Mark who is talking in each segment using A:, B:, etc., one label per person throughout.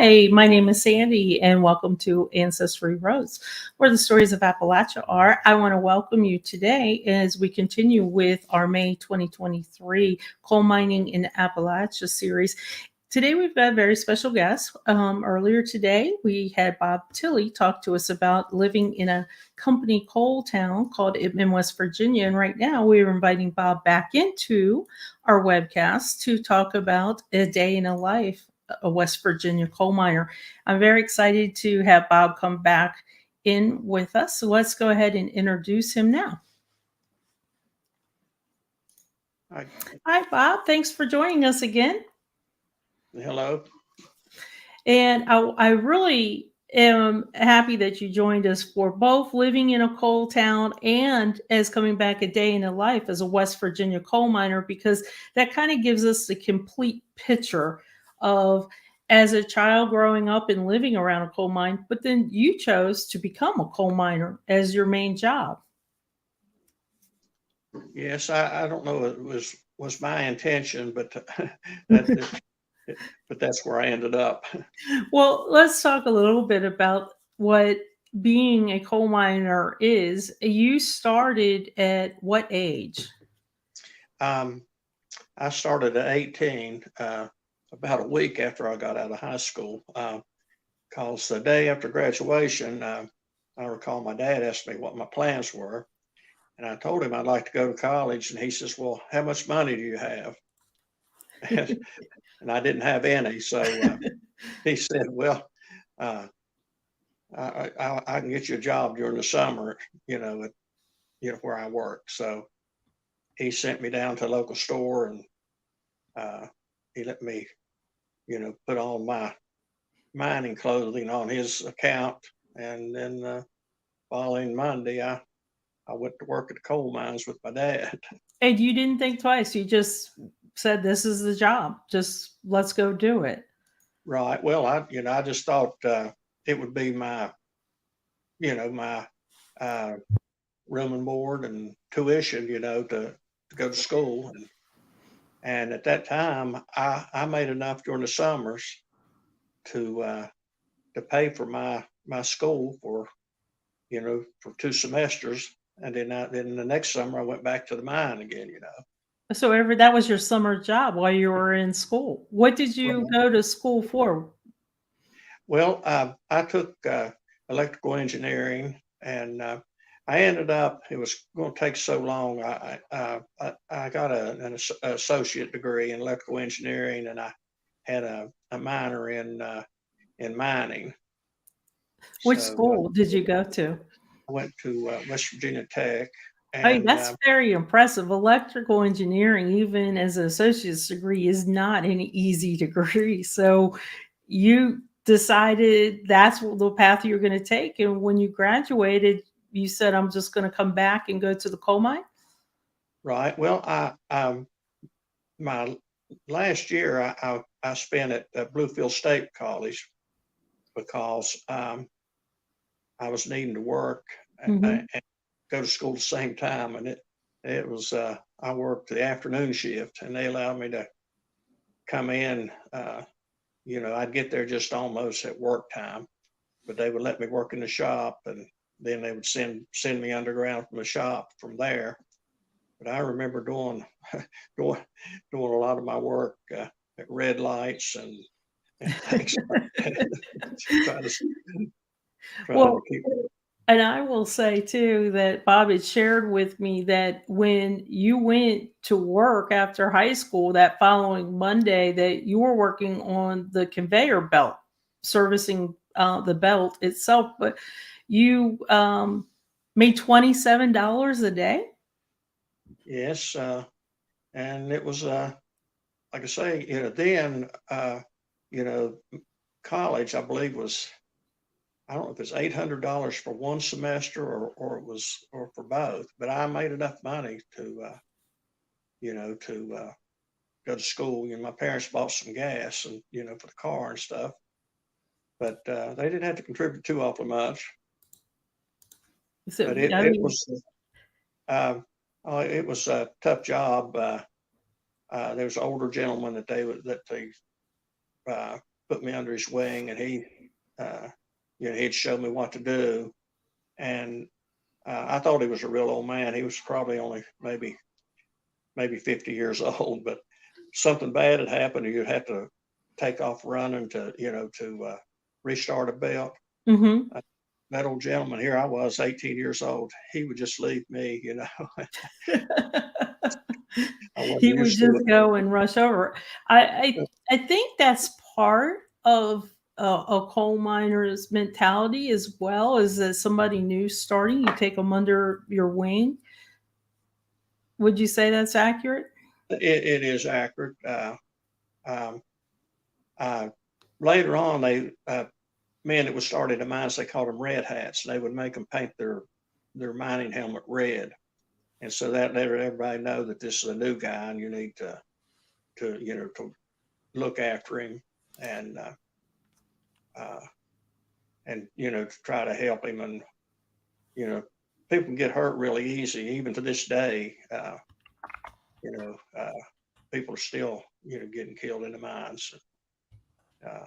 A: Hi, my name is Sandy, and welcome to Ancestry Roads, where the stories of Appalachia are. I want to welcome you today as we continue with our May 2023 Coal Mining in Appalachia series. Today, we've got a very special guest. Earlier today, we had Bob Tilley talk to us about living in a company coal town called Itman, West Virginia. And right now, we're inviting Bob back into our webcast to talk about a day in a life, a West Virginia coal miner. I'm very excited to have Bob come back in with us. So let's go ahead and introduce him now.
B: Hi.
A: Hi, Bob. Thanks for joining us again.
B: Hello.
A: And I really am happy that you joined us for both living in a coal town and as coming back a day in a life as a West Virginia coal miner, because that kind of gives us the complete picture of as a child growing up and living around a coal mine, but then you chose to become a coal miner as your main job.
B: Yes, I don't know it was my intention, but that, but that's where I ended up.
A: Well, let's talk a little bit about what being a coal miner is. You started at what age?
B: Um, I started at 18, about a week after I got out of high school. Because the day after graduation, I recall my dad asked me what my plans were, and I told him I'd like to go to college, and he says, "Well, how much money do you have?" And I didn't have any, so he said, "Well, uh, I can get you a job during the summer, at where I work." So he sent me down to a local store, and uh, he let me, put all my mining clothing on his account. And then following Monday, I went to work at the coal mines with my dad.
A: And you didn't think twice. You just said, "This is the job. Just let's go do it."
B: Right. Well, I just thought it would be my uh, room and board and tuition, to go to school. And at that time, I made enough during the summers to pay for my school for 2 semesters, and then the next summer I went back to the mine again.
A: So that was your summer job while you were in school. What did you
B: Right.
A: go to school for?
B: Well, I took electrical engineering, and I ended up. It was going to take so long. I got an associate degree in electrical engineering, and I had a minor in mining.
A: Which
B: So
A: school did you go to?
B: I went to West Virginia Tech,
A: Hey,
B: and
A: that's very impressive. Electrical engineering, even as an associate's degree, is not an easy degree. So you decided that's the path you're going to take. And when you graduated, you said, "I'm just going to come back and go to the coal mine."
B: right. Well, my last year I spent at Bluefield State College because I was needing to work
A: Hmm.
B: and go to school at the same time, and it was I worked the afternoon shift, and they allowed me to come in. I'd get there just almost at work time, but they would let me work in the shop, and then they would send me underground from the shop from there. But I remember doing doing a lot of my work at red lights and things like that. trying to trying to
A: Well,
B: keep.
A: and I will say too that Bob had shared with me that when you went to work after high school that following Monday, that you were working on the conveyor belt, servicing the belt itself, but you made $27 a day.
B: Yes, and it was like I say, then you know, college I believe was, I don't know if it's $800 for one semester or for both, but I made enough money to go to school. My parents bought some gas and for the car and stuff, but they didn't have to contribute too awfully much.
A: So
B: But it
A: I
B: it
A: mean,
B: was it was a tough job. There was an older gentleman that they put me under his wing, and he'd show me what to do. And I thought he was a real old man. He was probably only maybe 50 years old, but something bad had happened, and you'd have to take off running to restart a belt.
A: Hmm.
B: That old gentleman, here I was, 18 years old. He would just leave me. I wasn't
A: He would
B: used to
A: just go and rush over. I
B: it.
A: I think that's part of a coal miner's mentality as well, is that somebody new starting, you take them under your wing. Would you say that's accurate?
B: It is accurate. Um, Later on, men that was started in mines, they called them red hats. They would make them paint their mining helmet red, and so that let everybody know that this is a new guy, and you need to look after him, and uh, to try to help him. And people can get hurt really easy, even to this day. You know, People are still getting killed in the mines. Uh,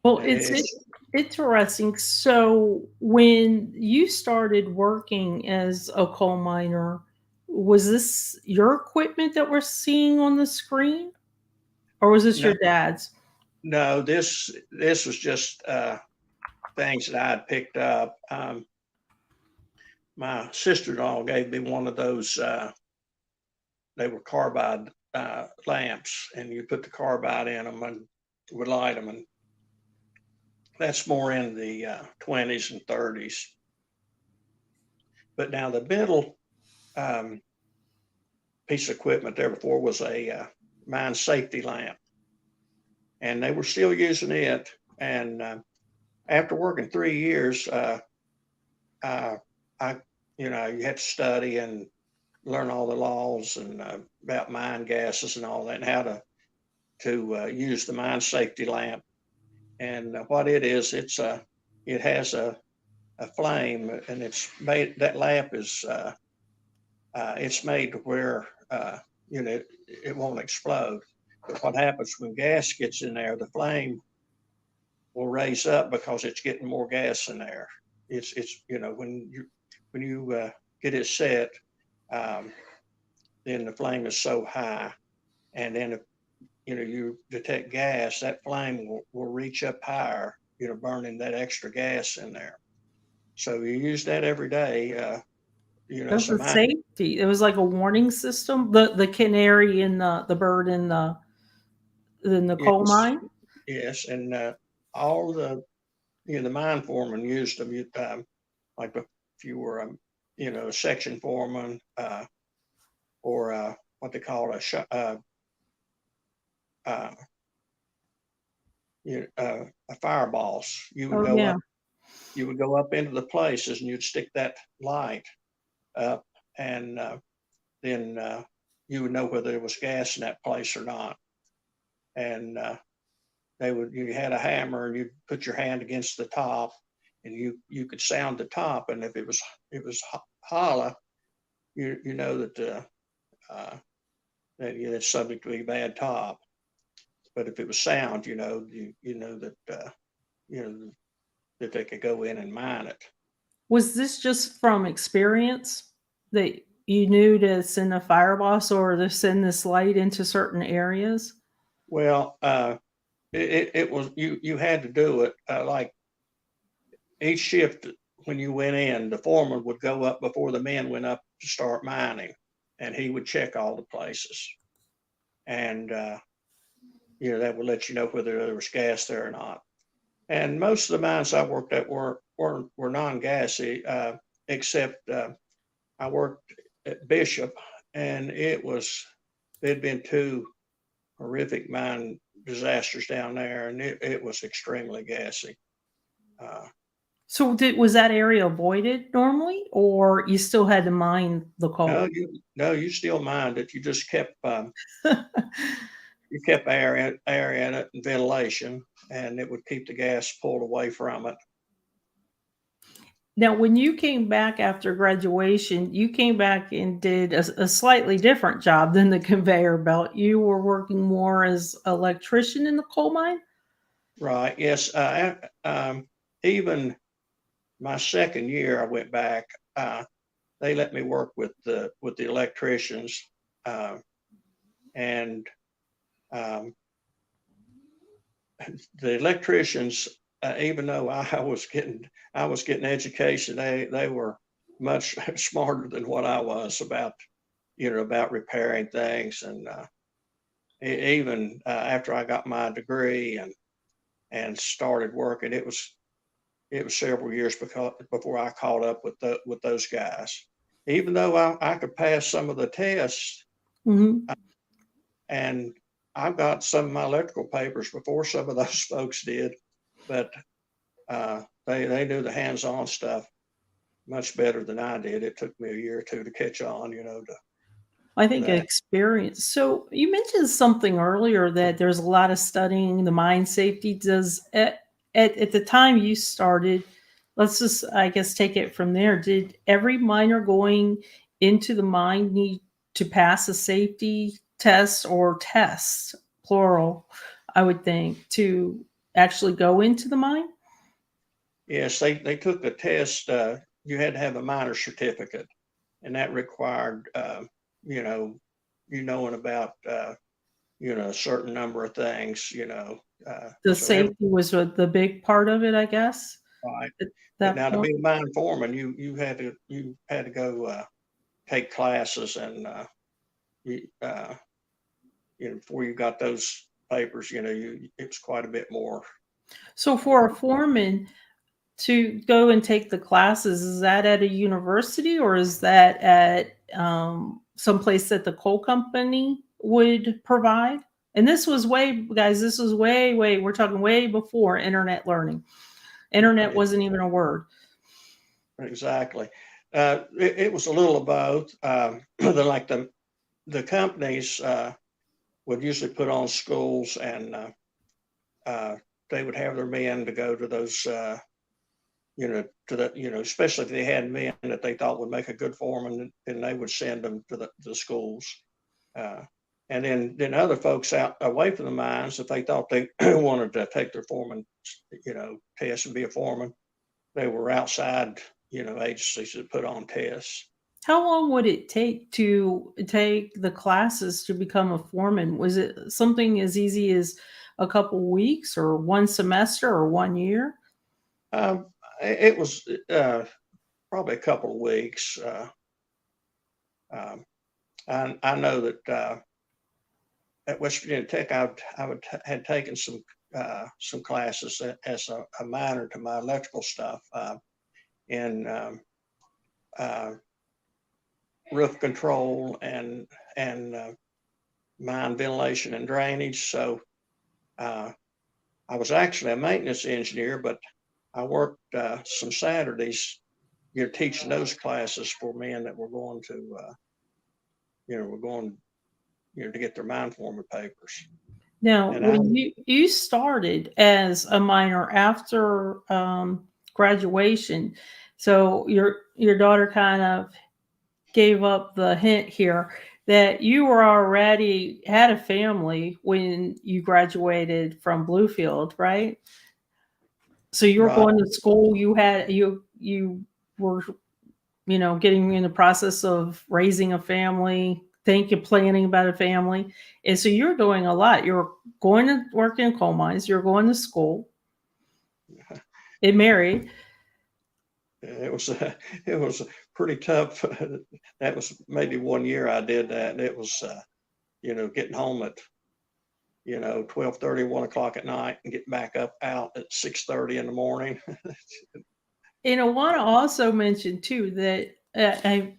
A: Well, it's
B: it's
A: interesting. So, when you started working as a coal miner, was this your equipment that we're seeing on the screen, or was this
B: no,
A: your dad's?
B: no. This was just things that I had picked up. My sister-in-law gave me one of those. They were carbide lamps, and you put the carbide in them and would light them. And that's more in the 20s and 30s. But now the middle um, piece of equipment there before was a mine safety lamp, and they were still using it. And after working 3 years, I, you had to study and learn all the laws and about mine gases and all that, and how to use the mine safety lamp. And what it is, it has a flame, and it's made. That lamp is it's made to where it won't explode. But what happens when gas gets in there, the flame will raise up because it's getting more gas in there. It's when you get it set, um, then the flame is so high, and then if you detect gas, that flame will reach up higher, burning that extra gas in there. So you use that every day.
A: That's
B: So
A: a
B: mine,
A: safety. It was like a warning system. The canary and the bird in the coal
B: yes,
A: mine.
B: yes, and all the mine foreman used them. Like if you were a section foreman, or what they call uh, a fire boss,
A: Oh yeah.
B: you would go up into the places, and you'd stick that light up, and then you would know whether there was gas in that place or not. And you had a hammer, and you'd put your hand against the top, and you could sound the top, and if it was hollow, you know that it's subject to a bad top. But if it was sound, you know you know that they could go in and mine it.
A: Was this just from experience that you knew to send a fire boss or to send this light into certain areas?
B: Well, it was you had to do it like each shift. When you went in, the foreman would go up before the men went up to start mining, and he would check all the places, and that would let you know whether there was gas there or not. And most of the mines I worked at were non-gassy, except I worked at Bishop, and there'd been two horrific mine disasters down there, and it was extremely gassy. Uh,
A: So was that area avoided normally, or you still had to mine the
B: no,
A: coal?
B: you still mined it. You just kept air in it and ventilation, and it would keep the gas pulled away from it.
A: Now, when you came back after graduation, you came back and did a slightly different job than the conveyor belt. You were working more as electrician in the coal mine?
B: Right. Yes. Even my second year, I went back. They let me work with the electricians, uh, and um, the electricians, even though I was getting education, they were much smarter than what I was about about repairing things, and even after I got my degree and started working, it was several years before I caught up with those guys. Even though I could pass some of the tests,
A: Hmm.
B: and I got some of my electrical papers before some of those folks did, but they knew the hands-on stuff much better than I did. It took me a year or two to catch on,
A: I
B: to
A: think
B: that.
A: experience. So you mentioned something earlier that there's a lot of studying the mine safety. Does at the time you started, let's just I guess take it from there. Did every miner going into the mine need to pass a safety test or tests, plural, I would think, to actually go into the mine?
B: Yes, they took a test. You had to have a miner certificate, and that required, you know, you knowing about, a certain number of things,
A: The
B: so every
A: safety was the big part of it, I guess,
B: right.
A: at
B: But
A: that
B: now to
A: point.
B: be a mine foreman, you had to go take classes, and you, before you got those papers, it was quite a bit more.
A: So for a foreman to go and take the classes, is that at a university or is that at someplace that the coal company would provide? And this was way, guys, this was way, we're talking way before internet learning. Internet
B: Right,
A: wasn't even a word.
B: exactly. It was a little of both. Like the companies would usually put on schools, and uh, they would have their men to go to those, especially if they had men that they thought would make a good foreman, then they would send them to the schools. Uh, and then other folks out away from the mines, if they thought they wanted to take their foreman, test and be a foreman, they were outside, agencies that put on tests.
A: How long would it take to take the classes to become a foreman? Was it something as easy as a couple weeks or one semester or 1 year?
B: It was probably a couple of weeks. Um, I know that at West Virginia Tech, had taken some classes as a minor to my electrical stuff, in uh, roof control and mine ventilation and drainage. So uh, I was actually a maintenance engineer, but I worked some Saturdays, teaching those classes for men that were going to, were going, to get their mine foreman papers.
A: Now,
B: And I,
A: when you started as a minor after graduation, so your daughter kind of gave up the hint here that you were already had a family when you graduated from Bluefield, right? So you were
B: right,
A: going to school. You were getting in the process of raising a family, thinking, planning about a family. And so you're doing a lot. You're going to work in coal mines, you're going to school, and married.
B: it was it was pretty tough. That was maybe 1 year I did that, and it was getting home at 12:30, 1 o'clock at night, and getting back up out at 6:30 in the morning.
A: And I want to also mention too that I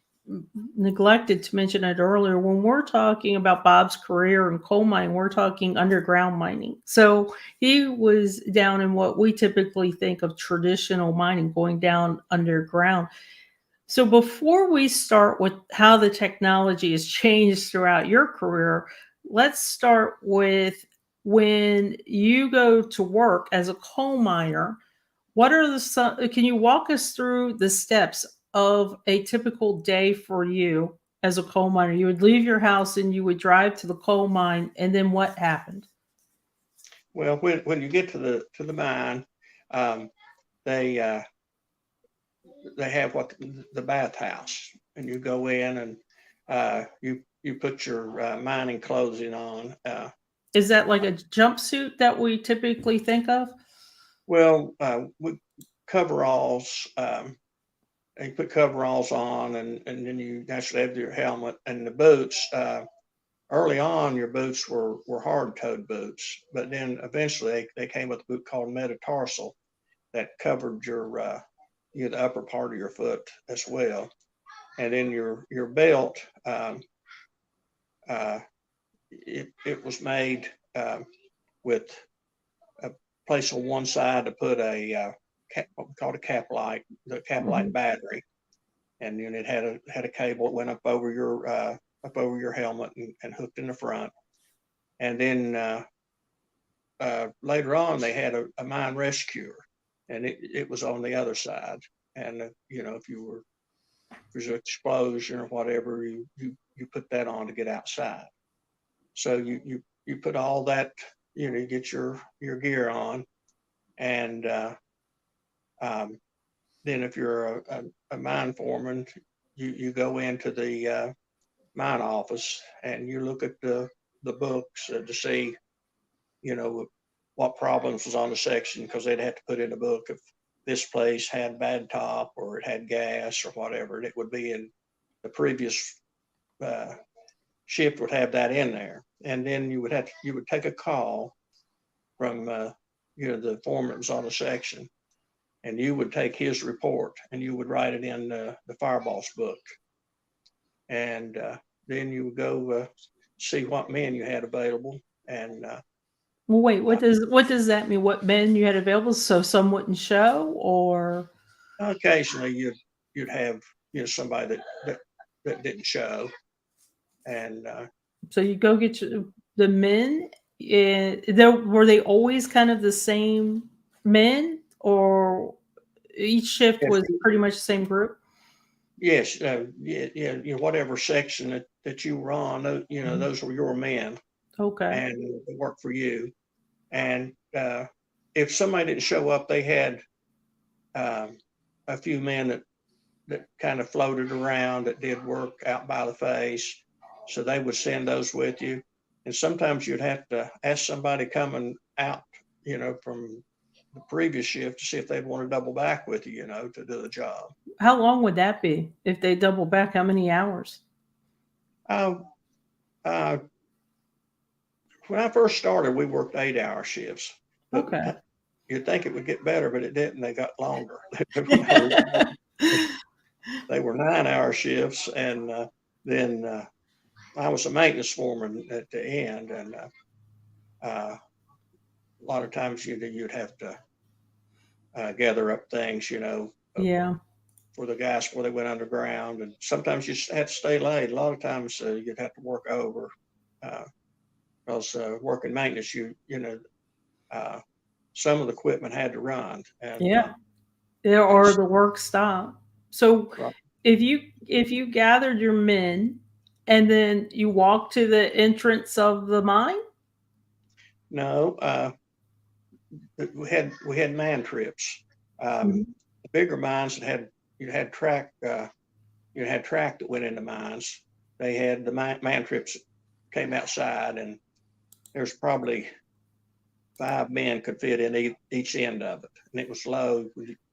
A: neglected to mention it earlier. When we're talking about Bob's career in coal mine, we're talking underground mining. So he was down in what we typically think of traditional mining, going down underground. So before we start with how the technology has changed throughout your career, let's start with when you go to work as a coal miner. What are can you walk us through the steps of a typical day for you as a coal miner? You would leave your house and you would drive to the coal mine, and then what happened?
B: Well, when you get to the mine, um, they have what the bathhouse, and you go in and you put your mining clothing on.
A: Is that like a jumpsuit that we typically think of?
B: Well, with coveralls, you put coveralls on, and then you naturally have your helmet and the boots. Early on, your boots were hard-toed boots, but then eventually they came with a boot called metatarsal that covered the upper part of your foot as well. And then your belt, it was made with a place on one side to put what we called a caplite, the caplite battery, and then it had a cable that went up over your helmet and hooked in the front. And then later on, they had a mine rescuer, and it was on the other side. And if there's an explosion or whatever, you put that on to get outside. So you put all that, you get your gear on, and then if you're a mine foreman, you go into the mine office and you look at the books to see, what problems was on the section, because they'd have to put in a book if this place had bad top or it had gas or whatever, and it would be in the previous shift would have that in there. And then you would take a call from the foreman that was on the section, and you would take his report and you would write it in the fireboss book, and then you would go see what men you had available. And
A: Well, wait, what does that mean? What men you had available so some wouldn't show, or
B: occasionally you'd have somebody that didn't show, and
A: so you go get the men? Were they always kind of the same men, or each shift
B: yes,
A: was pretty much the same group?
B: yes, whatever section that you were on, those were your men,
A: Okay.
B: and they worked for you. And if somebody didn't show up, they had a few men that kind of floated around that did work out by the face. So they would send those with you. And sometimes you'd have to ask somebody coming out, from the previous shift to see if they'd want to double back with you, to do the job.
A: How long would that be if they double back? How many hours?
B: Uh, uh, when I first started, we worked 8-hour shifts. But
A: Okay.
B: you'd think it would get better, but it didn't. They got longer. They were 9-hour shifts, and then I was a maintenance foreman at the end, and a lot of times you'd have to gather up things,
A: Yeah.
B: for the guys before they went underground, and sometimes you just had to stay late. A lot of times you'd have to work over, because working maintenance, some of the equipment had to run, and
A: Yeah. Yeah, or the work stopped. So
B: right.
A: if you gathered your men and then you walked to the entrance of the mine?
B: No, we had man trips.
A: Mhm.
B: The bigger mines that had track that went into mines. They had the man trips came outside, and there's probably 5 men could fit in each end of it, and it was low.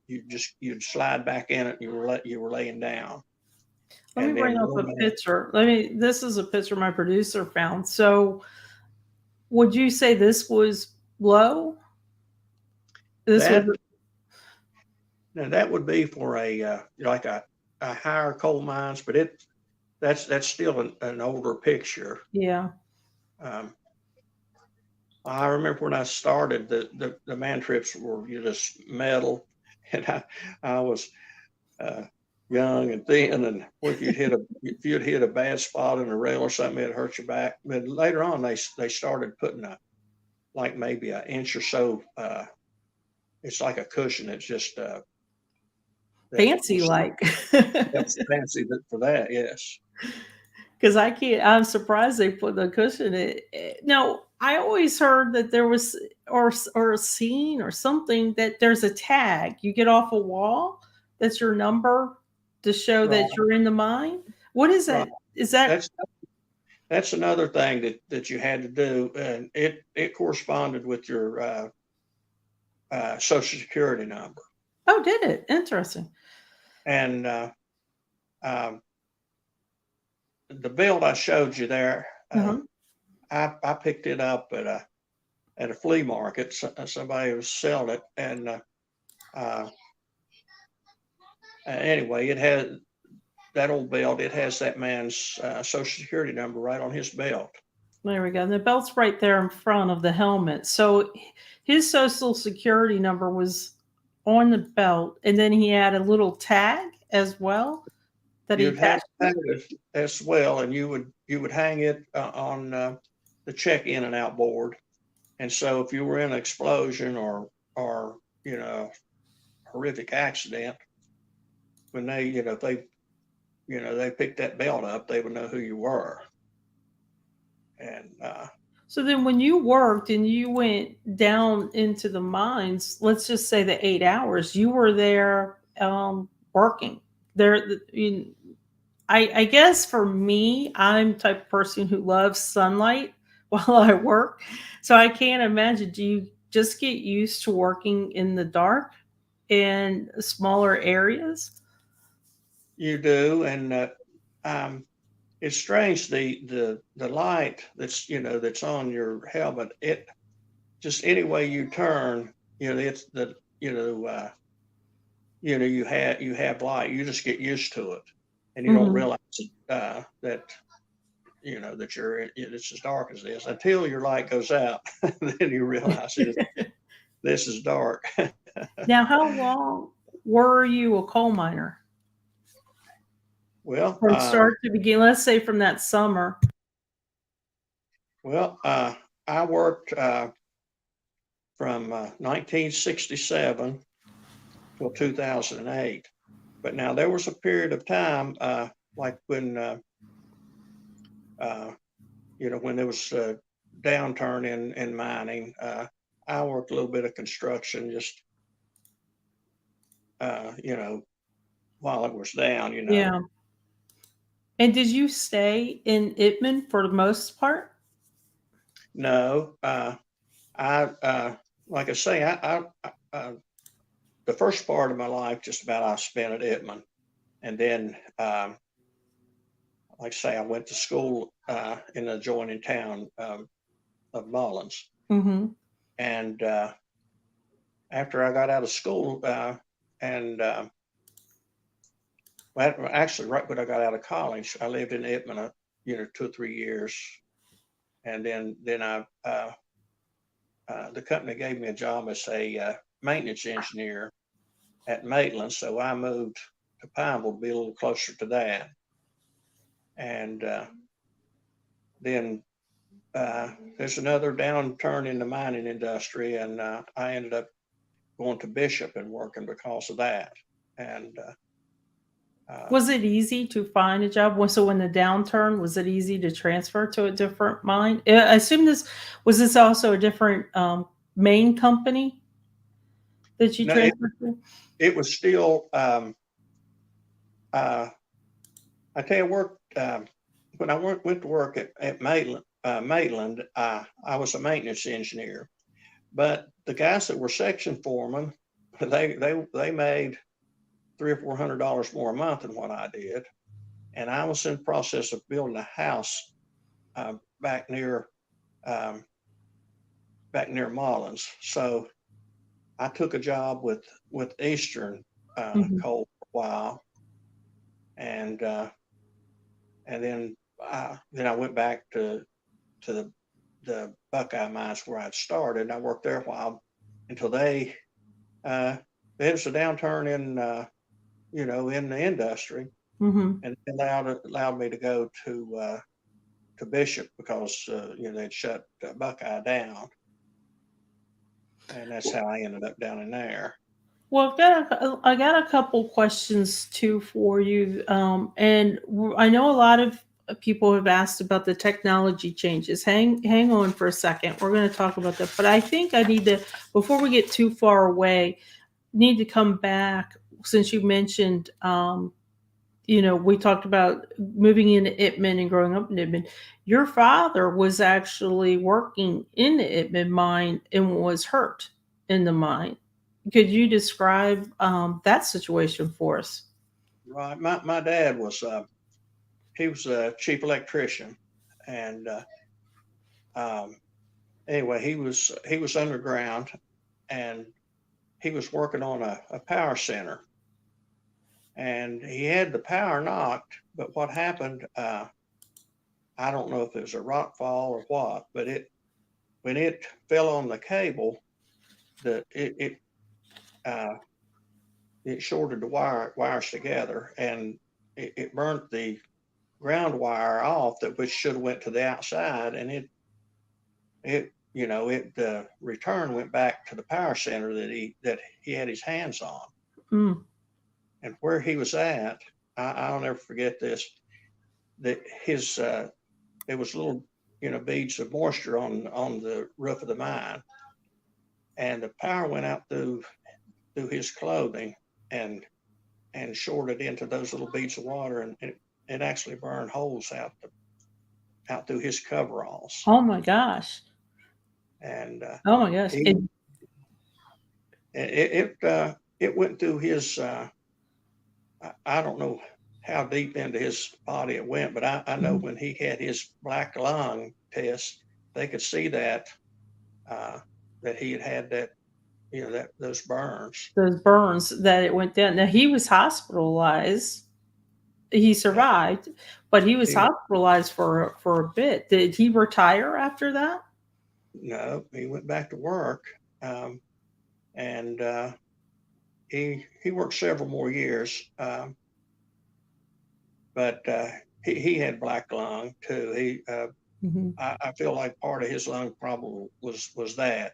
B: You'd slide back in it. And you were laying down,
A: Let me
B: and
A: bring
B: then
A: up a picture. This is a picture my producer found. So would you say this was low? This was
B: that now that would be for like a higher coal mines, but that's still an older picture.
A: yeah.
B: Um, I remember when I started, the man trips were just metal, and I was young and thin, and if you'd hit a bad spot in a rail or something, it hurt your back. But later on, they started putting like maybe an inch or so. It's like a cushion. It's just that
A: Fancy
B: was
A: like.
B: that's fancy for that. Yes.
A: Because I'm surprised they put the cushion in. Now, I always heard that there was or a scene or something that there's a tag. You get off a wall, that's your number to show
B: Right,
A: that you're in the mine. What is
B: right.
A: that? Is that
B: That's that's another thing that you had to do, and it corresponded with your social security number.
A: oh, did it? Interesting.
B: And um, the build I showed you there,
A: Uh-huh.
B: I picked it up at a flea market. Somebody was selling it, and uh, anyway, it had that old belt. It has that man's social security number right on his belt.
A: There we go. And the belt's right there in front of the helmet. So his social security number was on the belt, and then he had a little tag as well that he
B: You'd have
A: attached to it.
B: that as well, and you would hang it on the check in and out board. And so if you were in an explosion or horrific accident, when they if they picked that belt up, they would know who you were. And
A: So then when you worked and you went down into the mines, let's just say the 8 hours, you were there working. There, I guess for me, I'm the type of person who loves sunlight while I work. So I can't imagine. Do you just get used to working in the dark in smaller areas?
B: you do, and um, it's strange the light that's on your helmet. It just any way you turn, it's the you have light. You just get used to it, and you don't
A: Hmm.
B: realize that that it's as dark as this until your light goes out. Then you realize this is dark.
A: Now, how long were you a coal miner
B: Well,
A: from start to begin? Let's say from that summer.
B: well, I worked from 1967 till 2008. But now there was a period of time, like uh, when there was a downturn in mining. I worked a little bit of construction, just while it was down.
A: Yeah. And did you stay in Itman for the most part?
B: No, I like I say, the first part of my life, just about I spent at Itman, and then like I say, I went to school in the adjoining town of Mullins,
A: Mhm.
B: and after I got out of school, and well, actually, right when I got out of college, I lived in Itman, 2 or 3 years, and then the company gave me a job as a maintenance engineer at Maitland, so I moved to Pineville to be a little closer to that, and then there's another downturn in the mining industry, and I ended up going to Bishop and working because of that. And
A: Was it easy to find a job? So when the downturn, was it easy to transfer to a different mine? I assume this also a different main company that you
B: no,
A: transferred to?
B: it was still. Uh, I tell you, worked when I went to work at Maitland. Maitland, I was a maintenance engineer, but the guys that were section foremen, they made $300 or $400 more a month than what I did, and I was in the process of building a house back near um, Mullins. So I took a job with Eastern
A: Mhm.
B: Coal for a while, and then I went back to the Buckeye mines where I'd started. And I worked there a while until uh, there was a downturn in the industry,
A: Mhm.
B: and it allowed me to go to Bishop because they'd shut Buckeye down, and that's how I ended up down in there.
A: Well, I got a couple questions too for you, and I know a lot of people have asked about the technology changes. Hang on for a second. We're going to talk about that. But I think I need to, before we get too far away, need to come back since you mentioned, we talked about moving into Itman and growing up in Itman. Your father was actually working in the Itman mine and was hurt in the mine. Could you describe that situation for us?
B: Right. My dad was he was a chief electrician, and anyway, he was underground, and he was working on a power center, and he had the power knocked. But what happened? I don't know if it was a rock fall or what, but when it fell on the cable, the it shorted the wires together, and it burnt the ground wire off, that which should have went to the outside, and the return went back to the power center that he had his hands on.
A: Mm.
B: And where he was at, I'll never forget this. That there was little beads of moisture on the roof of the mine, and the power went out through his clothing and shorted into those little beads of water, and it actually burned holes out through his coveralls.
A: Oh my gosh.
B: And
A: Oh my gosh.
B: it went through his I don't know how deep into his body it went, but I know when he had his black lung test, they could see that he had that, those burns.
A: Those burns that it went down. Now he was hospitalized. He survived, but he was hospitalized for a bit. Did he retire after that?
B: No, he went back to work, and he worked several more years, but he had black lung too. I feel like part of his lung problem was that,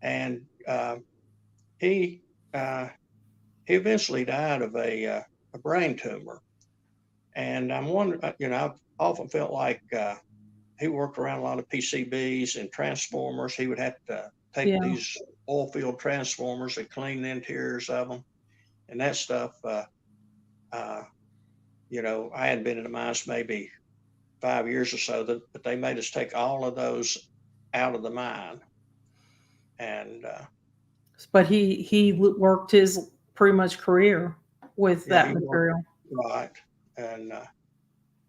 B: and he eventually died of a brain tumor. And I'm wondering, I've often felt like he worked around a lot of PCBs and transformers. He would have to take these oil field transformers and clean the interiors of them and that stuff. I hadn't been in the mines maybe 5 years or so, but they made us take all of those out of the mine. And
A: but he worked his pretty much career with that material.
B: Right. And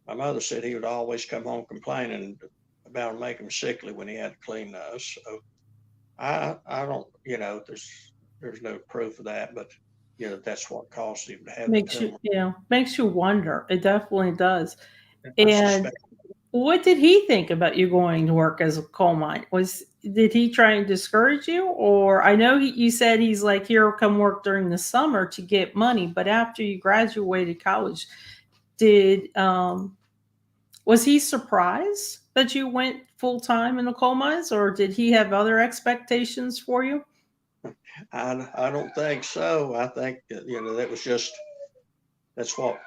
B: my mother said he would always come home complaining about making him sickly when he had to clean those. So I don't, there's no proof of that, but that's what caused him to have
A: makes you wonder. It definitely does. And what did he think about you going to work as a coal mine? Did he try and discourage you? Or I know you said he's like, here, come work during the summer to get money. But after you graduated college, was he surprised that you went full time in the coal mines, or did he have other expectations for you?
B: I don't think so. I think that was just, that's what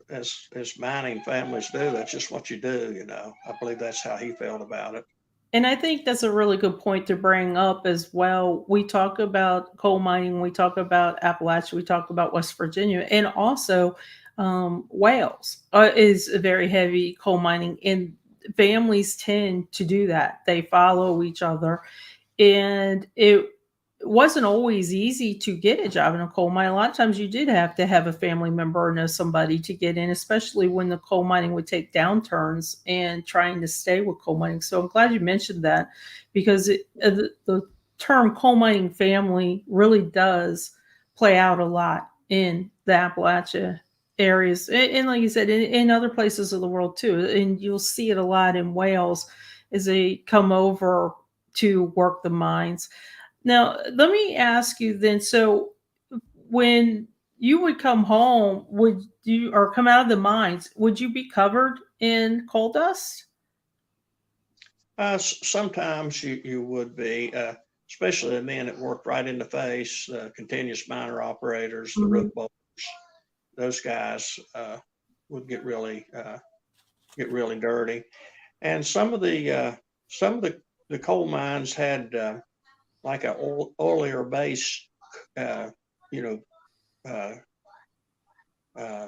B: as mining families do. That's just what you do. I believe that's how he felt about it.
A: And I think that's a really good point to bring up as well. We talk about coal mining, we talk about Appalachia, we talk about West Virginia, and also Wales is a very heavy coal mining, and families tend to do that. They follow each other, and it wasn't always easy to get a job in a coal mine. A lot of times you did have to have a family member or know somebody to get in, especially when the coal mining would take downturns and trying to stay with coal mining. So I'm glad you mentioned that, because the term coal mining family really does play out a lot in the Appalachia areas. And like you said, in other places of the world too. And you'll see it a lot in Wales as they come over to work the mines. Now, let me ask you then, so when you would come home, or come out of the mines, would you be covered in coal dust?
B: Sometimes you would be, especially the men that worked right in the face, continuous miner operators, the roof bolters, those guys would get really dirty. And some of the coal mines had like a oilier base, you know, uh, uh,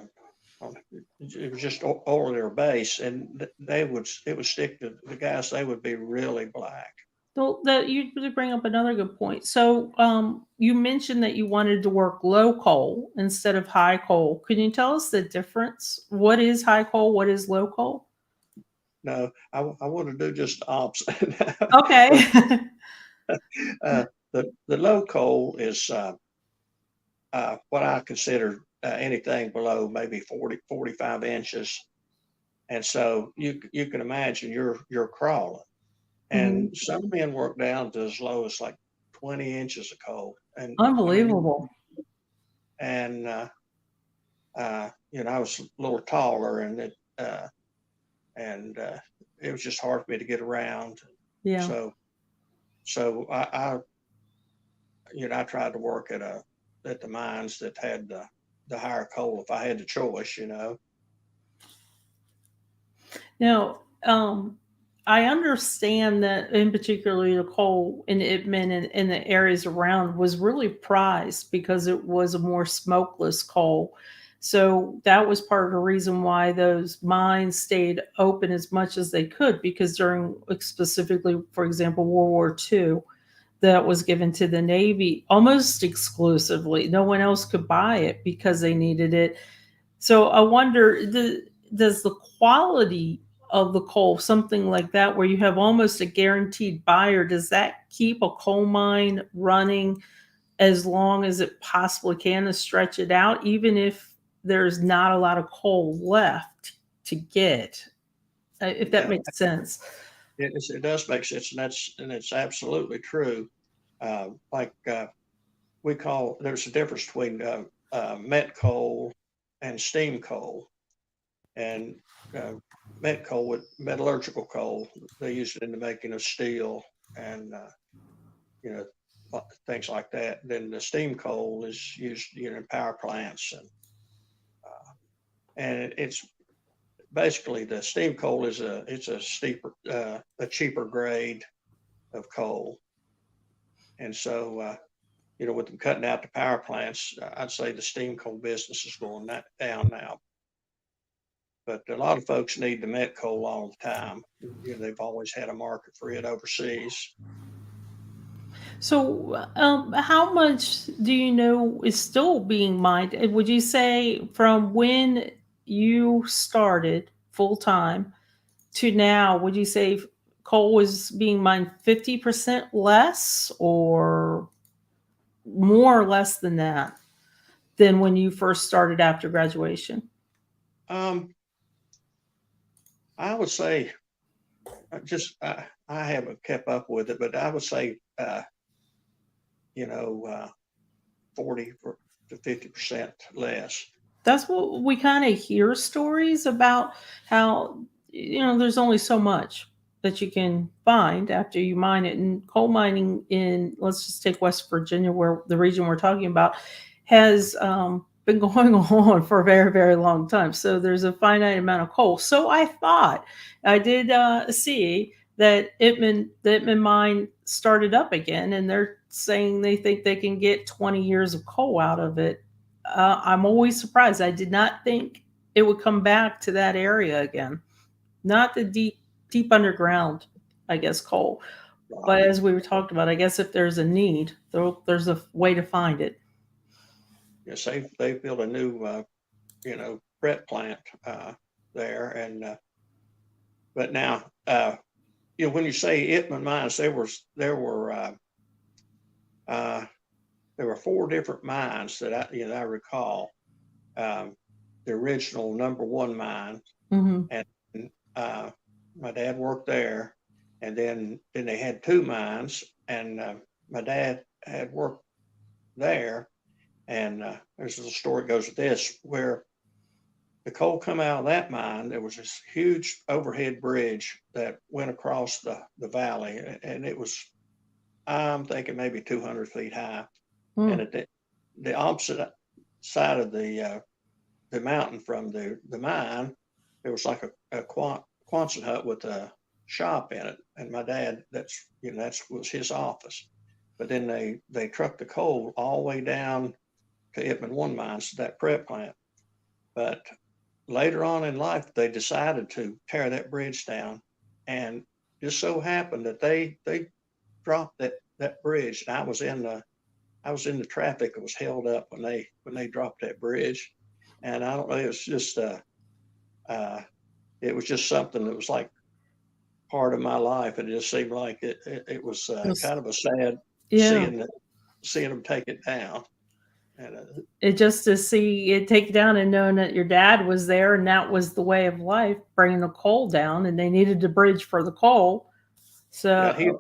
B: it was just oilier base, and it would stick to the gas. They would be really black.
A: So that you really bring up another good point. So, you mentioned that you wanted to work low coal instead of high coal. Can you tell us the difference? What is high coal? What is low coal?
B: No, I want to do just the opposite.
A: Okay.
B: the, the low coal is what I consider anything below maybe 45 inches. And so you can imagine you're crawling.
A: Mhm.
B: And some men work down to as low as like 20 inches of coal. And I mean,
A: Unbelievable.
B: and I was a little taller, and it was just hard for me to get around.
A: Yeah.
B: So I tried to work at the mines that had the higher coal if I had the choice.
A: Now, I understand that in particularly the coal in Itman and the areas around was really prized because it was a more smokeless coal. So that was part of the reason why those mines stayed open as much as they could because during like, specifically, for example, World War II, that was given to the Navy almost exclusively. No one else could buy it because they needed it. So I wonder, does the quality of the coal, something like that, where you have almost a guaranteed buyer, does that keep a coal mine running as long as it possibly can to stretch it out, even if there's not a lot of coal left to get? If that
B: Yeah,
A: makes sense.
B: it does make sense, and it's absolutely true. Like there's a difference between met coal and steam coal, and uh, metallurgical coal, they use it in the making of steel and you know things like that. Then the steam coal is used in power plants, and it's basically the steam coal is a cheaper grade of coal. And so with them cutting out the power plants, I'd say the steam coal business is going down now. But a lot of folks need the met coal all the time. They've always had a market for it overseas.
A: So, how much do you know is still being mined? And would you say from when you started full time to now, would you say coal was being mined 50% less or more or less than that than when you first started after graduation?
B: Um, I would say I haven't kept up with it, but I would say you know uh, 40 to 50% less.
A: That's what we kind of hear stories about how, there's only so much that you can find after you mine it. And coal mining in, let's just take West Virginia, where the region we're talking about has been going on for a very, very long time. So there's a finite amount of coal. So I thought I did see that the Itman mine started up again, and they're saying they think they can get 20 years of coal out of it. I'm always surprised. I did not think it would come back to that area again. Not the deep underground, I guess, coal. But
B: Right.
A: as we were talked about, I guess if there's a need, there's a way to find it.
B: Yes, they built a new prep plant there, and but now when you say Itman mines, uh, there were four different mines that I recall. Um, the original number one mine,
A: Hmm.
B: and uh, my dad worked there, and then they had two mines, and my dad had worked there, and there's a little story that goes with this where the coal come out of that mine. There was this huge overhead bridge that went across the valley, and it was, I'm thinking maybe 200 feet high. And
A: Mm.
B: at the opposite side of the mountain from the mine, there was like a Quonset hut with a shop in it. And my dad, that was his office. But then they trucked the coal all the way down to Itmann One mines, that prep plant. But later on in life, they decided to tear that bridge down, and just so happened that they dropped that bridge. And I was in the traffic that was held up when they dropped that bridge, and I don't know, it was just it was just something that was like part of my life. It just seemed like it was kind of a sad
A: Yeah.
B: seeing them take it down. And
A: It just to see it take down and knowing that your dad was there and that was the way of life, bringing the coal down, and they needed a bridge for the coal.
B: yeah,
A: So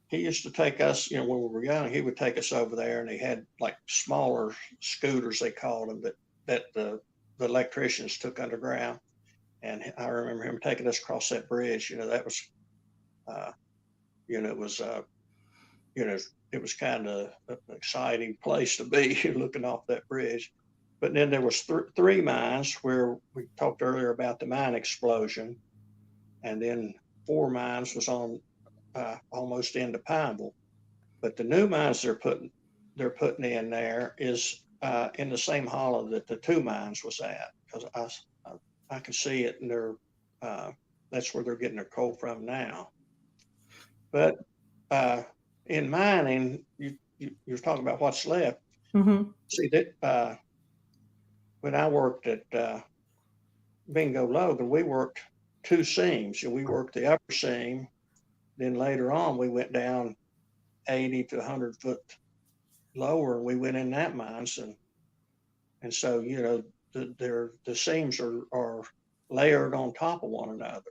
B: he used to take us, when we were young, he would take us over there, and they had like smaller scooters, they called them, that the electricians took underground. And I remember him taking us across that bridge. That was, it was, it was kind of an exciting place to be looking off that bridge. But then there was three mines where we talked earlier about the mine explosion, and then 4 mines was on almost into Pineville. But the new mines they're putting in there is in the same hollow that the 2 mines was at, because I can see it, and that's where they're getting their coal from now. But in mining, you're talking about what's left.
A: mhm.
B: See that when I worked at Bingo Logan, we worked 2 seams. We worked the upper seam. Then later on, we went down 80 to 100 foot lower, and we went in that mines, and so the seams are layered on top of one another.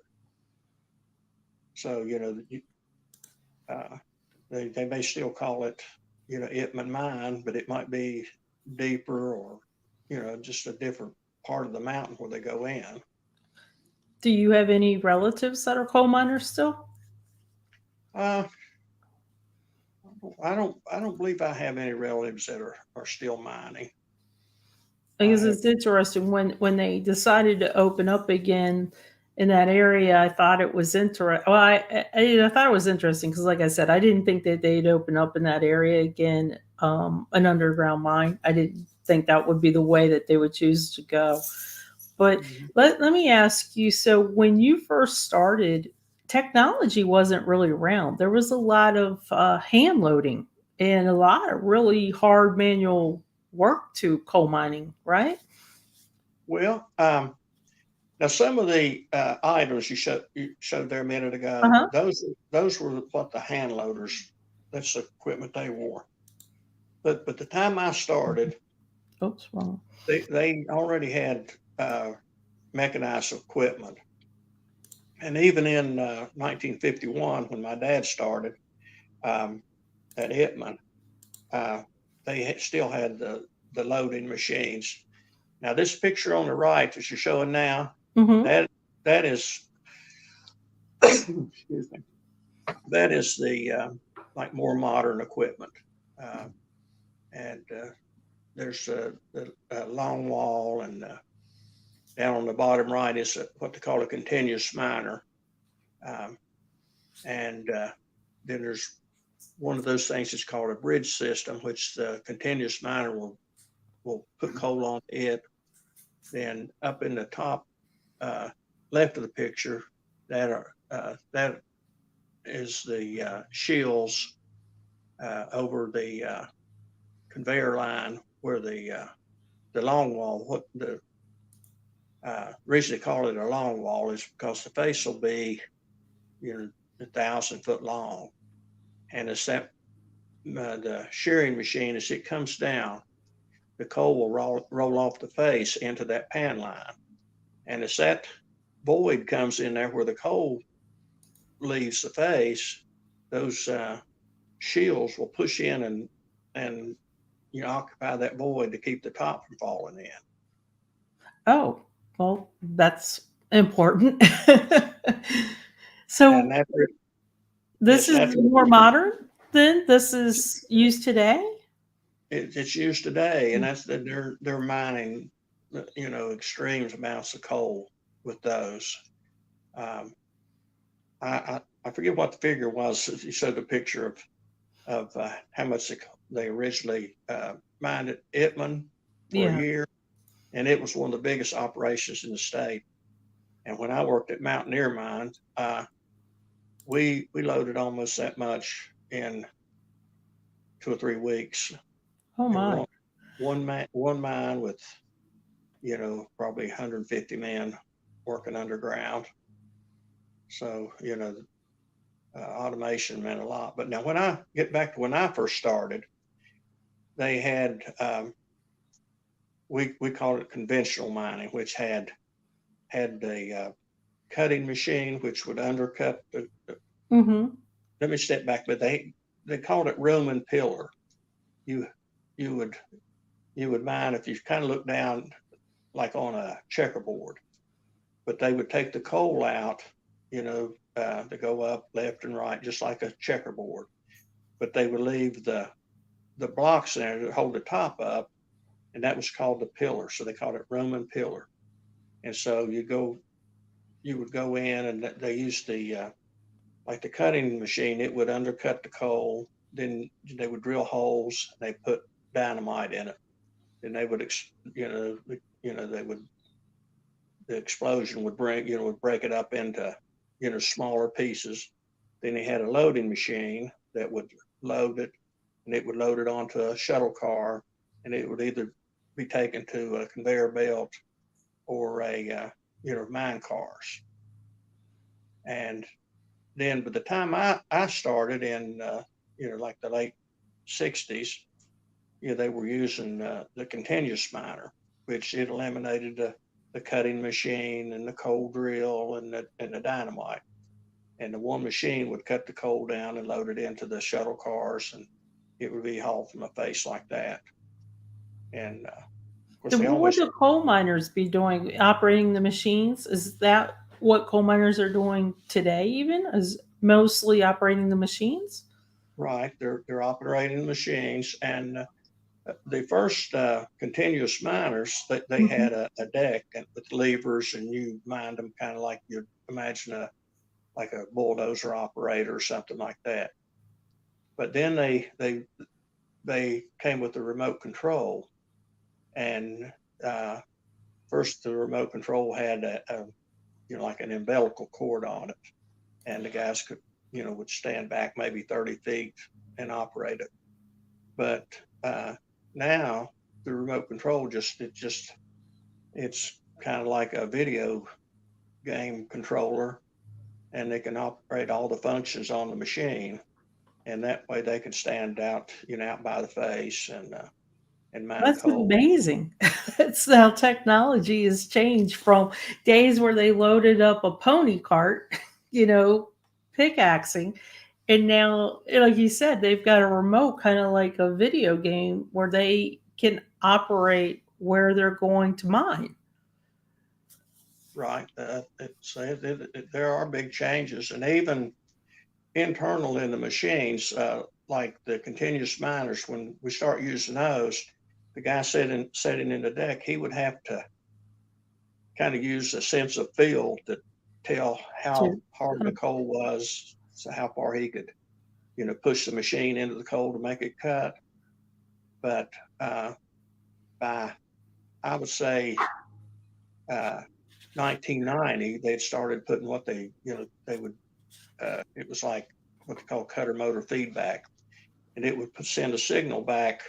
B: So they may still call it Itmann Mine, but it might be deeper, or just a different part of the mountain where they go in.
A: Do you have any relatives that are coal miners still?
B: I don't believe I have any relatives that are still mining.
A: Because
B: I
A: it's interesting when they decided to open up again in that area. I thought it was interesting. Well, I thought it was interesting because, like I said, I didn't think that they'd open up in that area again, an underground mine. I didn't think that would be the way that they would choose to go. But let me ask you. So when you first started, technology wasn't really around. There was a lot of hand loading and a lot of really hard manual work to coal mining, right?
B: Well, now some of the items you showed there a minute ago,
A: Uh-huh.
B: those were what the hand loaders. That's the equipment they wore. But the time I started,
A: Oops, wrong.
B: they already had mechanized equipment, and even in 1951, when my dad started at Itmann, they still had the loading machines. Now, this picture on the right that you're showing now,
A: Mm-hmm.
B: that is, excuse me, that is the like more modern equipment, and there's the long wall, and down on the bottom right is what they call a continuous miner, and then there's one of those things that's called a bridge system, which the continuous miner will put coal on it. Then up in the top left of the picture, that is the shields over the conveyor line, where the long wall. What the reason they call it a long wall is because the face will be 1,000 foot long, and it's that the shearing machine, as it comes down, the coal will roll off the face into that pan line. And as that void comes in there where the coal leaves the face, those shields will push in and occupy that void to keep the top from falling in.
A: Oh, well, that's important.
B: And
A: So
B: that's
A: this is more modern than this is used today?
B: it's used today, and that's that they're mining extreme amounts of coal with those. Um, I forget what the figure was. You showed the picture of how much they originally mined at Itman for a
A: Yeah.
B: year, and it was one of the biggest operations in the state. And when I worked at Mountaineer Mine, we loaded almost that much in 2 or 3 weeks.
A: Oh
B: You
A: my.
B: know, one mine with probably 150 men working underground. So automation meant a lot. But now when I get back to when I first started, they had we called it conventional mining, which had the cutting machine, which would undercut
A: Mm-hmm.
B: let me step back, but they called it Roman pillar. You you would mine if you kind of look down like on a checkerboard, but they would take the coal out, to go up left and right, just like a checkerboard. But they would leave the blocks there to hold the top up, and that was called the pillar. So they called it Roman pillar. And so you would go in, and they used the like the cutting machine. It would undercut the coal. Then they would drill holes. And they put dynamite in it. Then they would, they would the explosion would break it up into smaller pieces. Then he had a loading machine that would load it, and it would load it onto a shuttle car, and it would either be taken to a conveyor belt or a mine cars. And then by the time I started in like the late 60s, they were using the continuous miner, which it eliminated the cutting machine and the coal drill and the dynamite. And the one machine would cut the coal down and load it into the shuttle cars, and it would be hauled from a face like that. And of course,
A: And
B: they
A: what would
B: always
A: the coal miners be doing? Operating the machines? Is that what coal miners are doing today? Even is mostly operating the machines?
B: right. They're operating the machines, and the first continuous miners, they
A: Hmm.
B: had a deck and with levers, and you mined them kind of like you'd imagine like a bulldozer operator or something like that. But then they came with the remote control, and first the remote control had like an umbilical cord on it, and the guys could would stand back maybe 30 feet and operate it. But now the remote control it's kind of like a video game controller, and they can operate all the functions on the machine, and that way they can stand out out by the face and mine
A: That's
B: coal.
A: amazing. That's how technology has changed from days where they loaded up a pony cart, you know, pickaxing, and now, like you said, they've got a remote, kind of like a video game, where they can operate where they're going to mine.
B: Right. There are big changes, and even internal in the machines, like the continuous miners. When we start using those, the guy sitting in the deck, he would have to kind of use a sense of feel to tell how
A: To
B: hard the coal was, so how far he could, push the machine into the coal to make it cut. But by I would say uh, 1990, they'd started putting what they would it was like what they call cutter motor feedback, and it would send a signal back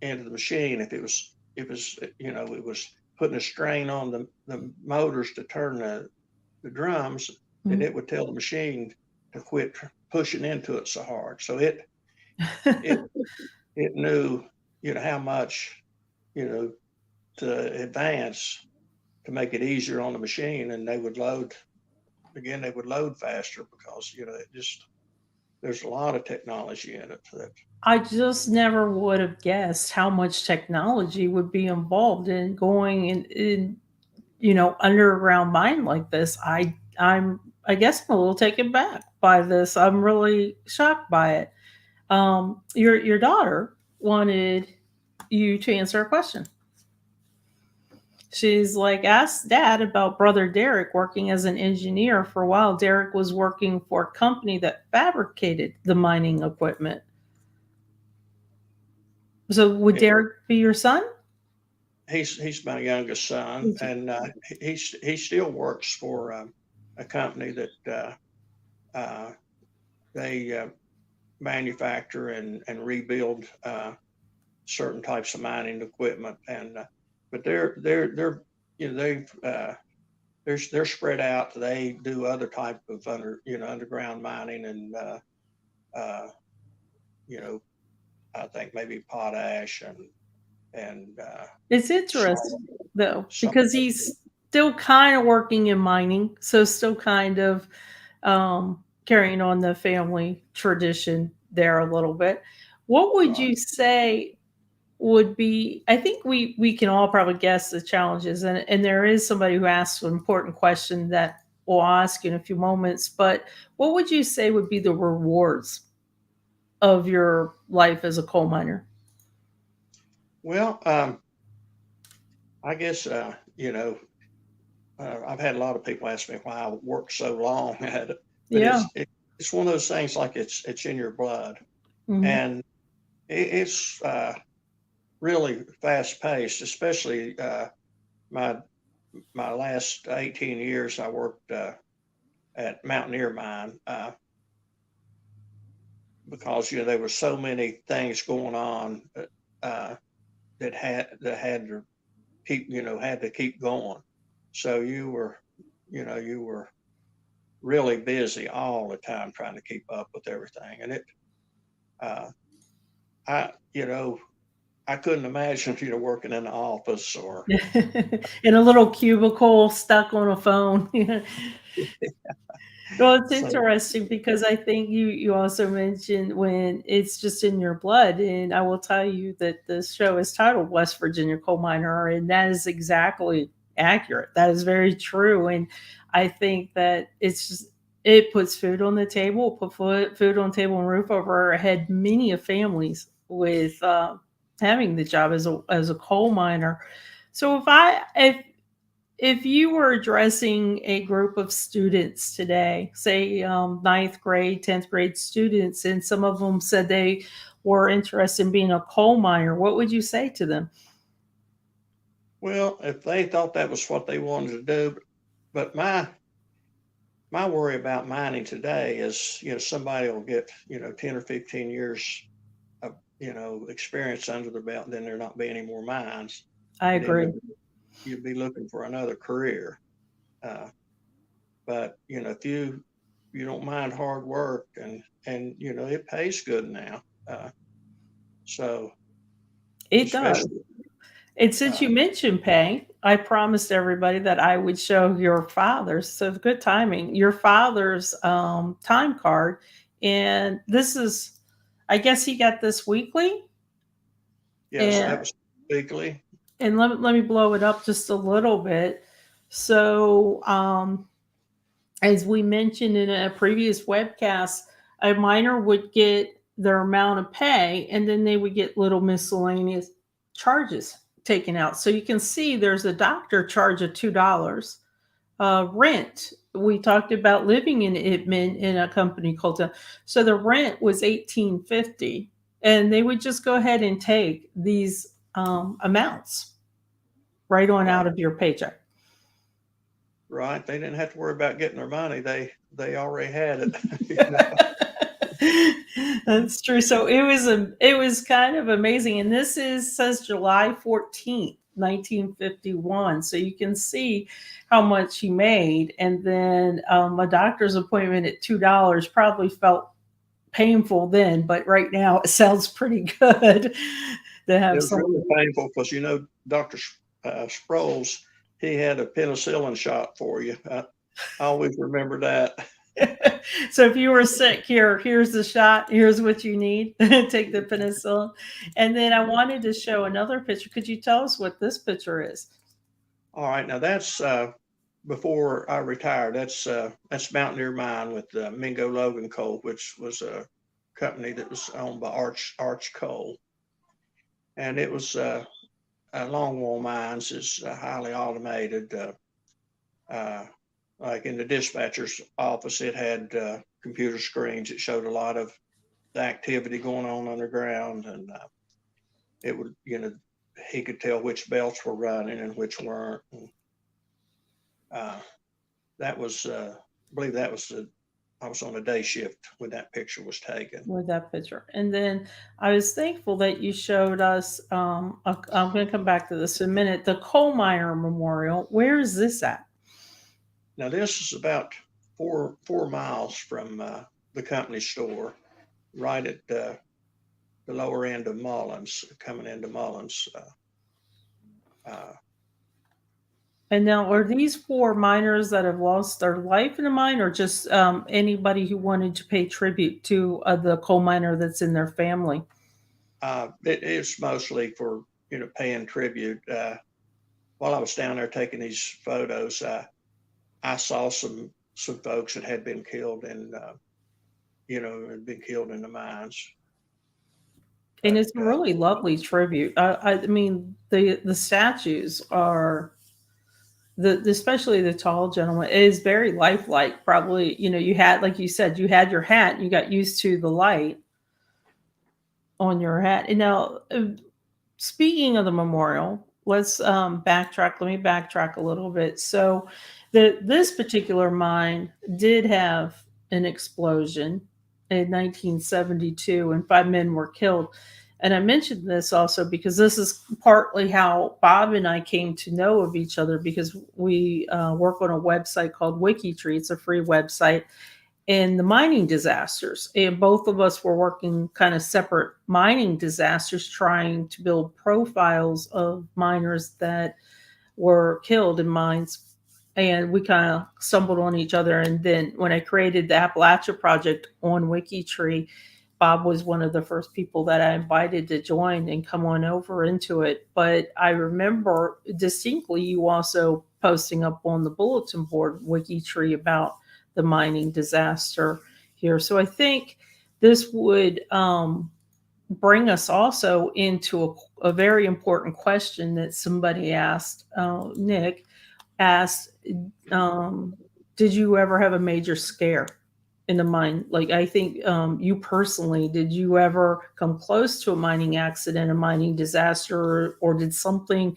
B: into the machine it was putting a strain on the motors to turn the drums, then
A: Mhm.
B: it would tell the machine to quit pushing into it so hard. So it it knew how much you know to advance to make it easier on the machine, and they would load faster because it just there's a lot of technology in it that
A: I just never would have guessed how much technology would be involved in going in underground mine like this. I guess I'm a little taken back by this. I'm really shocked by it. Your daughter wanted you to answer a question. She's like, asked Dad about brother Derek working as an engineer. For a while, Derek was working for a company that fabricated the mining equipment. So would
B: Yeah,
A: Derek be your son?
B: he's my youngest son, and he still works for a company that they manufacture and rebuild certain types of mining equipment, and but they're you know they're spread out. They do other type of underground mining and uh, you know I think maybe potash and
A: It's
B: salt.
A: interesting though,
B: Salt.
A: because he's still kind of working in mining, so still kind of carrying on the family tradition there a little bit. What would
B: Right.
A: you say would be? I think we can all probably guess the challenges, and there is somebody who asks an important question that we'll ask you in a few moments. But what would you say would be the rewards of your life as a coal miner?
B: Well, I guess I've had a lot of people ask me why I worked so long at it, but
A: Yeah.
B: it's one of those things like it's in your blood,
A: Hmm.
B: and it's really fast paced. Especially my my last 18 years, I worked at Mountaineer Mine because there were so many things going on uh, that had to keep going. So you were really busy all the time trying to keep up with everything, and uh, I I couldn't imagine working in the office or
A: In a little cubicle stuck on a phone. Well, it's
B: so.
A: interesting because I think you also mentioned when it's just in your blood, and I will tell you that the show is titled West Virginia Coal Miner, and that is exactly accurate. That is very true, and I think that it's just it puts food on the table, put food on the table and roof over our head. Many of families with having the job as a coal miner. So if you were addressing a group of students today, say ninth grade, 10th grade students, and some of them said they were interested in being a coal miner, what would you say to them?
B: Well, if they thought that was what they wanted to do, but my worry about mining today is, somebody will get, 10 or 15 years of, experience under their belt, and then there not be any more mines.
A: I
B: And then
A: agree.
B: you'd be looking for another career. Uh, but, if you don't mind hard work and it pays good now. So
A: It does.
B: especially,
A: And since
B: uh,
A: you mentioned pay, I promised everybody that I would show your father's, so good timing, your father's time card. And this is, I guess he got this weekly.
B: yes, that
A: And
B: was weekly.
A: let me blow it up just a little bit. So, as we mentioned in a previous webcast, a miner would get their amount of pay and then they would get little miscellaneous charges taken out. So you can see there's a doctor charge of $2. Rent. We talked about living in Itman in a company called so the rent was 1850, and they would just go ahead and take these amounts right on
B: Right.
A: out of your paycheck.
B: Right. They didn't have to worry about getting their money. They already had it. you know.
A: That's true. So it was kind of amazing. And this is says July 14th, 1951. So you can see how much he made. And then a doctor's appointment at $2 probably felt painful then, but right now it sounds pretty good to
B: It
A: have
B: was really
A: something.
B: painful because Dr. Sproles, he had a penicillin shot for you. I always remember that.
A: So if you were sick, here's the shot. Here's what you need. Take the penicillin. And then I wanted to show another picture. Could you tell us what this picture is?
B: All right, now that's before I retired. That's Mountaineer Mine with Mingo Logan Coal, which was a company that was owned by Arch Coal, and it was longwall mines is highly automated. Like in the dispatcher's office, it had computer screens. It showed a lot of the activity going on underground, and it would, he could tell which belts were running and which weren't. And, that was, I believe that was I was on a day shift when that picture was taken.
A: with that picture. And then I was thankful that you showed us. I'm going to come back to this in a minute. The coal miner memorial. Where is this at?
B: Now, this is about 4 miles from the company store, right at the lower end of Mullins, coming into Mullins.
A: And now, are these four miners that have lost their life in the mine, or just anybody who wanted to pay tribute to the coal miner that's in their family?
B: It's mostly for, paying tribute. While I was down there taking these photos, I saw some folks that had been killed in, had been killed in the mines.
A: And
B: But
A: it's a really lovely tribute. I mean, the statues are especially the tall gentleman is very lifelike. Probably, you had, like you said, you had your hat, and you got used to the light on your hat. And now, speaking of the memorial, let's backtrack. Let me backtrack a little bit. So, this particular mine did have an explosion in 1972, and 5 men were killed. And I mentioned this also because this is partly how Bob and I came to know of each other, because we work on a website called WikiTree. It's a free website, and the mining disasters. And both of us were working kind of separate mining disasters, trying to build profiles of miners that were killed in mines. And we kind of stumbled on each other. And then when I created the Appalachia Project on WikiTree, Bob was one of the first people that I invited to join and come on over into it. But I remember distinctly you also posting up on the bulletin board WikiTree about the mining disaster here. So I think this would bring us also into a very important question that somebody asked. Nick asked, did you ever have a major scare in the mine? Like, I think you personally, did you ever come close to a mining accident, a mining disaster, or did something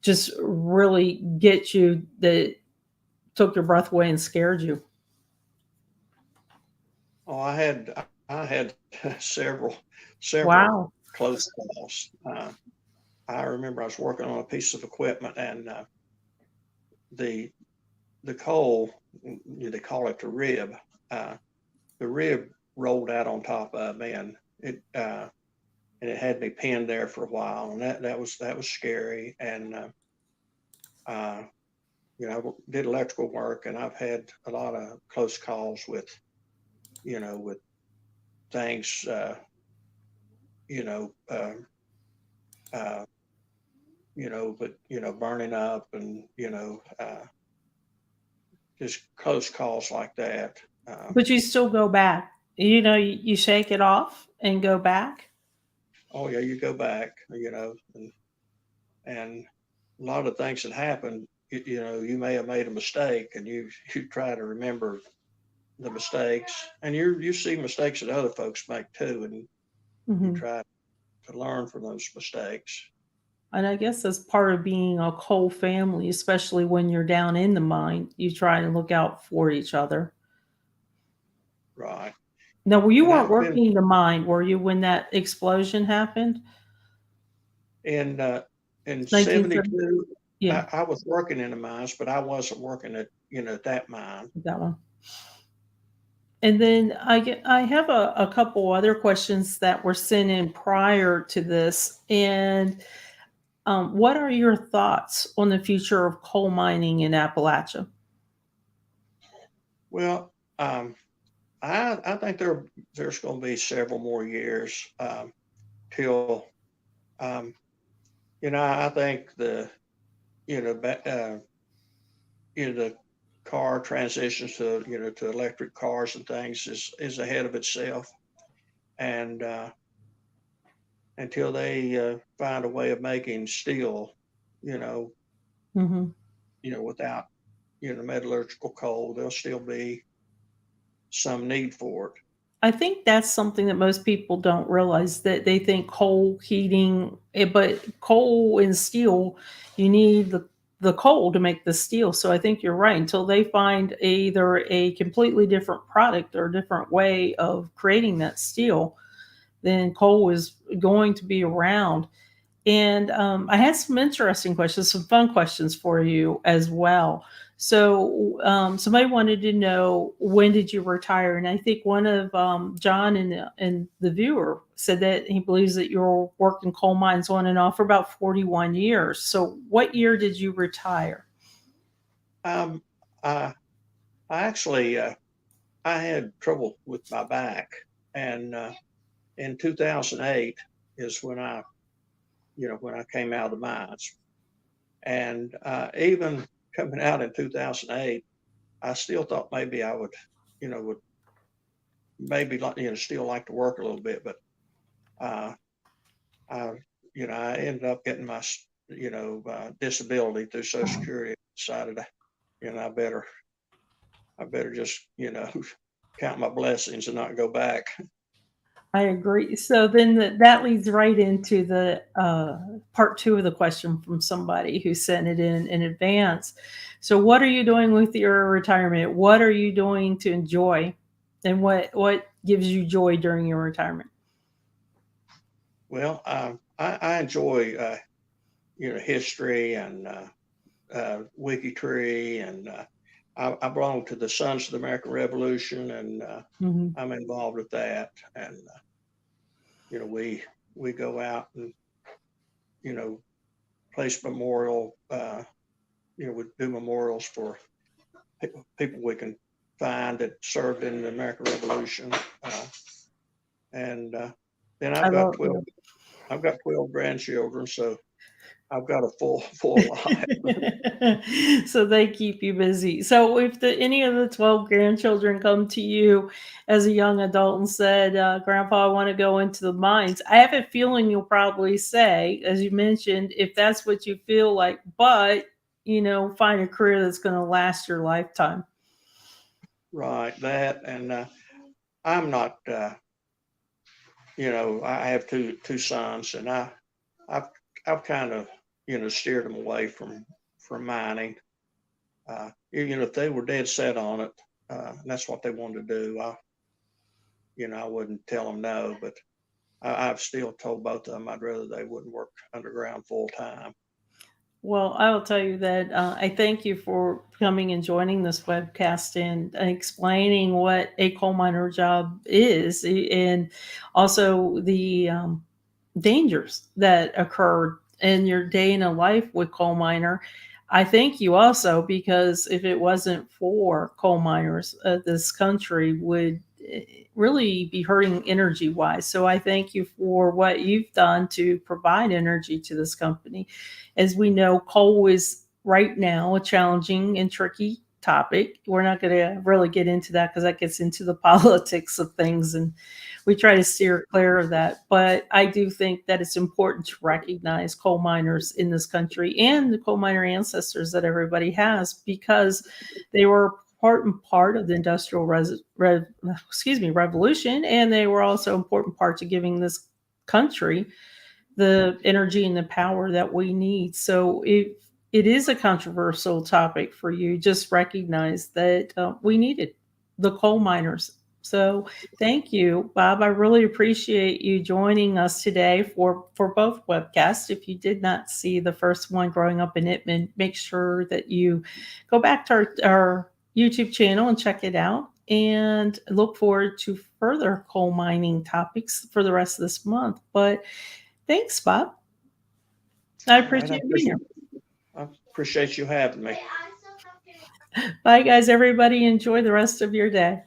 A: just really get you that took your breath away and scared you?
B: Oh, I had several
A: Wow.
B: close calls. I remember I was working on a piece of equipment, and the coal, they call it the rib. The rib rolled out on top of me, and it had me pinned there for a while, and that was scary. And I did electrical work, and I've had a lot of close calls with things, but burning up, and just close calls like that.
A: But you still go back. You shake it off and go back.
B: Oh yeah, you go back, and a lot of things that happen, you may have made a mistake, and you try to remember the mistakes, and you see mistakes that other folks make too, and you
A: Mhm.
B: try to learn from those mistakes.
A: And I guess that's part of being a coal family, especially when you're down in the mine. You try to look out for each other.
B: Right.
A: Now, you
B: And
A: weren't
B: I've been
A: working the mine, were you, when that explosion happened?
B: in in
A: 1970.
B: 72.
A: Yeah,
B: I was working in the mines, but I wasn't working at that mine.
A: that one. And then I have a couple other questions that were sent in prior to this. And what are your thoughts on the future of coal mining in Appalachia?
B: Well, I think there's going to be several more years till um, I think the car transitions to to electric cars and things is ahead of itself, and until they find a way of making steel, you know,
A: Hmm.
B: without, metallurgical coal. There'll still be some need for it.
A: I think that's something that most people don't realize, that they think coal heating, but coal and steel, you need the coal to make the steel. So I think you're right. Until they find either a completely different product or a different way of creating that steel, then coal is going to be around. And I had some interesting questions, some fun questions for you as well. So somebody wanted to know, when did you retire? And I think one of John and the viewer said that he believes that you're working coal mines on and off for about 41 years. So what year did you retire?
B: Um, I, I actually, I had trouble with my back, and in 2008 is when I came out of the mines. And even coming out in 2008, I still thought maybe I would maybe still like to work a little bit, but uh, I, I ended up getting my, disability through Social Security. Decided, I better just, count my blessings and not go back.
A: I agree. So then that leads right into the part two of the question from somebody who sent it in advance. So, what are you doing with your retirement? What are you doing to enjoy, and what gives you joy during your retirement?
B: Well, I enjoy, history and WikiTree, and I belong to the Sons of the American Revolution, and
A: Hmm.
B: I'm involved with that. And we go out and you know place memorial. We do memorials for people we can find that served in the American Revolution, and then
A: I love.
B: I've got 12 grandchildren, so I've got a full life.
A: So they keep you busy. So if any of the 12 grandchildren come to you as a young adult and said, Grandpa, I want to go into the mines, I have a feeling you'll probably say, as you mentioned, if that's what you feel like, but find a career that's going to last your lifetime.
B: Right, that, and I'm not. I have two sons, and I've I've kind of steered them away from mining. If they were dead set on it, and that's what they wanted to do, I wouldn't tell them no. But I've still told both of them I'd rather they wouldn't work underground full time.
A: Well, I will tell you that I thank you for coming and joining this webcast and explaining what a coal miner job is, and also the dangers that occurred in your day in a life with coal miner. I thank you also, because if it wasn't for coal miners, this country would really be hurting energy wise. So I thank you for what you've done to provide energy to this company. As we know, coal is right now a challenging and tricky topic. We're not going to really get into that because that gets into the politics of things, and we try to steer clear of that. But I do think that it's important to recognize coal miners in this country and the coal miner ancestors that everybody has, because they were part of the revolution, and they were also important part to giving this country the energy and the power that we need. So if it is a controversial topic for you, just recognize that we needed the coal miners. So thank you, Bob. I really appreciate you joining us today for both webcasts. If you did not see the first one, Growing Up in Itman, make sure that you go back to our YouTube channel and check it out. And look forward to further coal mining topics for the rest of this month. But thanks, Bob. I
B: All right,
A: appreciate being here.
B: I appreciate you having me.
A: Bye, guys. Everybody, enjoy the rest of your day.